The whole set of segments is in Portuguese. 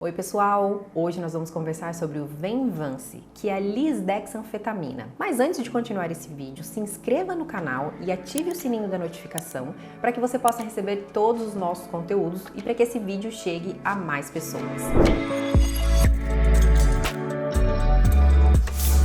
Oi pessoal, hoje nós vamos conversar sobre o Venvanse, que é a lisdexanfetamina. Mas antes de continuar esse vídeo, se inscreva no canal e ative o sininho da notificação para que você possa receber todos os nossos conteúdos e para que esse vídeo chegue a mais pessoas.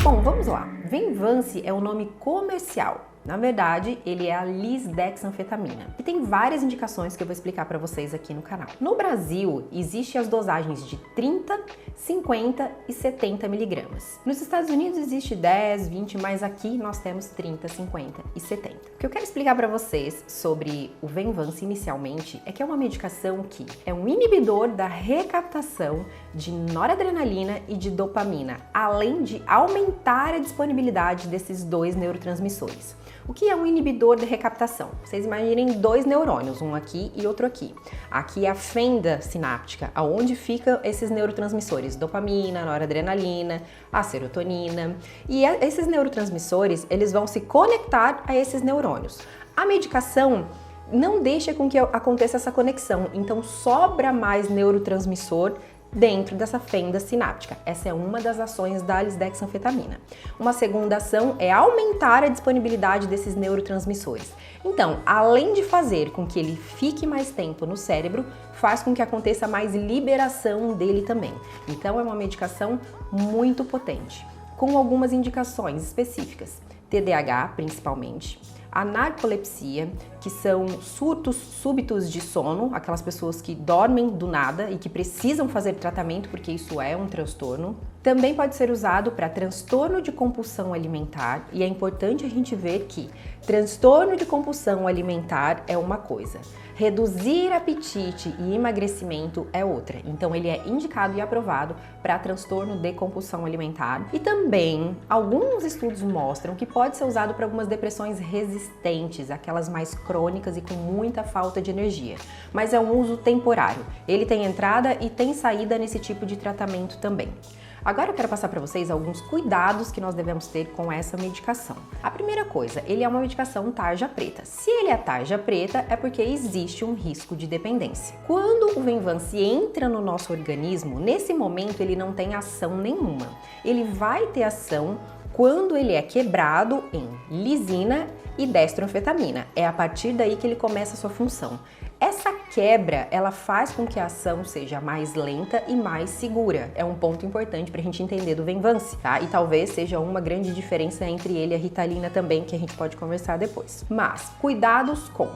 Bom, vamos lá. Venvanse é o nome comercial. Na verdade, ele é a lisdexanfetamina. E tem várias indicações que eu vou explicar para vocês aqui no canal. No Brasil, existem as dosagens de 30, 50 e 70 miligramas. Nos Estados Unidos existe 10, 20, mas aqui nós temos 30, 50 e 70. O que eu quero explicar para vocês sobre o Venvanse inicialmente é que é uma medicação que é um inibidor da recaptação de noradrenalina e de dopamina, além de aumentar a disponibilidade desses dois neurotransmissores. O que é um inibidor de recaptação? Vocês imaginem dois neurônios, um aqui e outro aqui. Aqui é a fenda sináptica, aonde ficam esses neurotransmissores, dopamina, noradrenalina, a serotonina. E esses neurotransmissores, eles vão se conectar a esses neurônios. A medicação não deixa com que aconteça essa conexão, então sobra mais neurotransmissor dentro dessa fenda sináptica. Essa é uma das ações da lisdexanfetamina. Uma segunda ação é aumentar a disponibilidade desses neurotransmissores. Então, além de fazer com que ele fique mais tempo no cérebro, faz com que aconteça mais liberação dele também. Então, é uma medicação muito potente, com algumas indicações específicas. TDAH, principalmente. A narcolepsia, que são surtos súbitos de sono, aquelas pessoas que dormem do nada e que precisam fazer tratamento porque isso é um transtorno. Também pode ser usado para transtorno de compulsão alimentar e é importante a gente ver que transtorno de compulsão alimentar é uma coisa, reduzir apetite e emagrecimento é outra. Então ele é indicado e aprovado para transtorno de compulsão alimentar. E também alguns estudos mostram que pode ser usado para algumas depressões resistentes, aquelas mais crônicas e com muita falta de energia. Mas é um uso temporário. Ele tem entrada e tem saída nesse tipo de tratamento também. Agora eu quero passar para vocês alguns cuidados que nós devemos ter com essa medicação. A primeira coisa, ele é uma medicação tarja preta. Se ele é tarja preta, é porque existe um risco de dependência. Quando o Venvanse entra no nosso organismo, nesse momento ele não tem ação nenhuma. Ele vai ter ação quando ele é quebrado em lisina e dextroanfetamina. É a partir daí que ele começa a sua função. Essa quebra, ela faz com que a ação seja mais lenta e mais segura. É um ponto importante para a gente entender do Venvanse, tá? E talvez seja uma grande diferença entre ele e a Ritalina também, que a gente pode conversar depois. Mas, cuidados com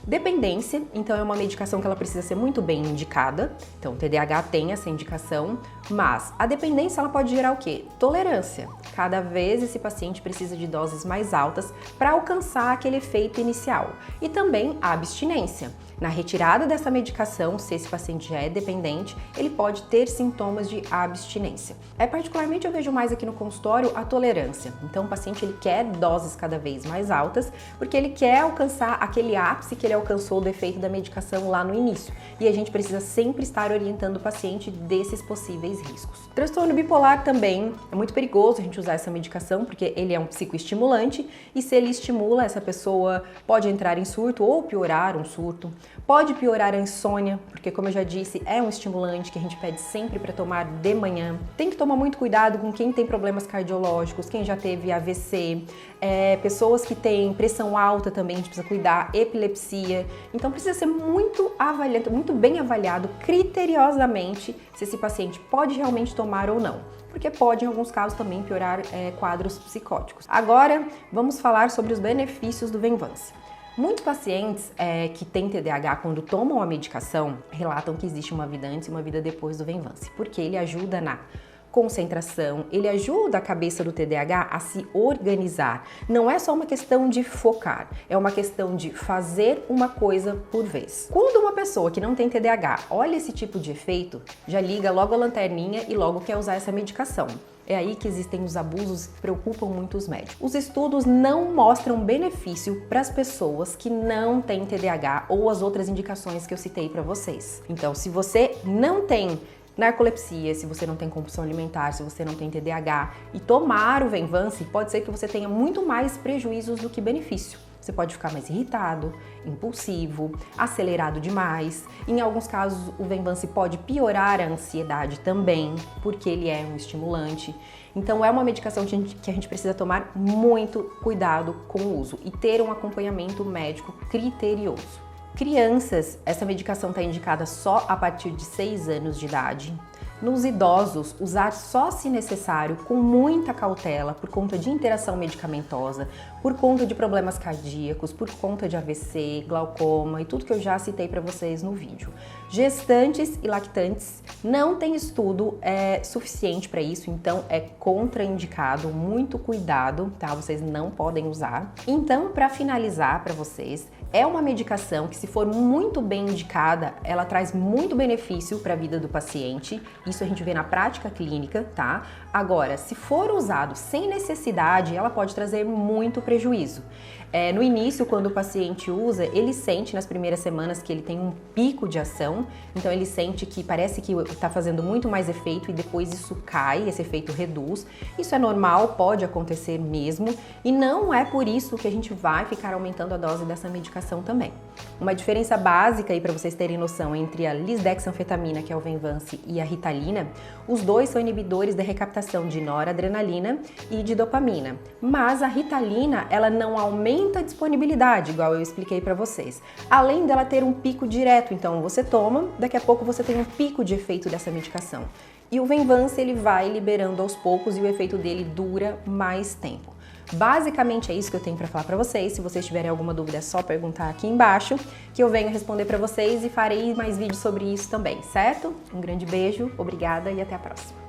dependência, então é uma medicação que ela precisa ser muito bem indicada, então o TDAH tem essa indicação, mas a dependência ela pode gerar o quê? Tolerância. Cada vez esse paciente precisa de doses mais altas para alcançar aquele efeito inicial. E também a abstinência. Na retirada dessa medicação, se esse paciente já é dependente, ele pode ter sintomas de abstinência. Particularmente eu vejo mais aqui no consultório a tolerância. Então o paciente ele quer doses cada vez mais altas, porque ele quer alcançar aquele ápice que ele alcançou do efeito da medicação lá no início. E a gente precisa sempre estar orientando o paciente desses possíveis riscos. Transtorno bipolar também é muito perigoso a gente usar essa medicação, porque ele é um psicoestimulante e se ele estimula, essa pessoa pode entrar em surto ou piorar um surto. Pode piorar a insônia, porque como eu já disse, é um estimulante que a gente pede sempre para tomar de manhã. Tem que tomar muito cuidado com quem tem problemas cardiológicos, quem já teve AVC, pessoas que têm pressão alta também, a gente precisa cuidar, epilepsia. Então precisa ser muito avaliado, muito bem avaliado criteriosamente se esse paciente pode realmente tomar ou não, porque pode, em alguns casos, também piorar quadros psicóticos. Agora, vamos falar sobre os benefícios do Venvanse. Muitos pacientes que têm TDAH, quando tomam a medicação, relatam que existe uma vida antes e uma vida depois do Venvanse, porque ele ajuda na concentração, ele ajuda a cabeça do TDAH a se organizar. Não é só uma questão de focar, é uma questão de fazer uma coisa por vez. Quando uma pessoa que não tem TDAH olha esse tipo de efeito, já liga logo a lanterninha e logo quer usar essa medicação. É aí que existem os abusos que preocupam muito os médicos. Os estudos não mostram benefício para as pessoas que não têm TDAH ou as outras indicações que eu citei para vocês. Então, se você não tem narcolepsia, se você não tem compulsão alimentar, se você não tem TDAH e tomar o Venvanse, pode ser que você tenha muito mais prejuízos do que benefício. você pode ficar mais irritado, impulsivo, acelerado demais. Em alguns casos, o Venvance pode piorar a ansiedade também, porque ele é um estimulante. Então, é uma medicação que a gente precisa tomar muito cuidado com o uso e ter um acompanhamento médico criterioso. Crianças, essa medicação está indicada só a partir de 6 anos de idade. Nos idosos, usar só se necessário, com muita cautela, por conta de interação medicamentosa, por conta de problemas cardíacos, por conta de AVC, glaucoma e tudo que eu já citei para vocês no vídeo. Gestantes e lactantes, não tem estudo suficiente para isso, então é contraindicado, muito cuidado, tá? Vocês não podem usar. Então, para finalizar para vocês, é uma medicação que, se for muito bem indicada, ela traz muito benefício para a vida do paciente. Isso a gente vê na prática clínica, tá? Agora, se for usado sem necessidade, ela pode trazer muito prejuízo. No início, quando o paciente usa, ele sente nas primeiras semanas que ele tem um pico de ação, então ele sente que parece que está fazendo muito mais efeito e depois isso cai, esse efeito reduz. Isso é normal, pode acontecer mesmo, e não é por isso que a gente vai ficar aumentando a dose dessa medicação também. Uma diferença básica aí para vocês terem noção entre a lisdexanfetamina, que é o Venvance, e a Ritalina, os dois são inibidores da recaptação de noradrenalina e de dopamina, mas a Ritalina, ela não aumenta a disponibilidade, igual eu expliquei para vocês, além dela ter um pico direto. Então você toma, daqui a pouco você tem um pico de efeito dessa medicação. E o Venvance, ele vai liberando aos poucos e o efeito dele dura mais tempo. Basicamente é isso que eu tenho para falar para vocês. Se vocês tiverem alguma dúvida, é só perguntar aqui embaixo, que eu venho responder para vocês e farei mais vídeos sobre isso também, certo? Um grande beijo, obrigada e até a próxima.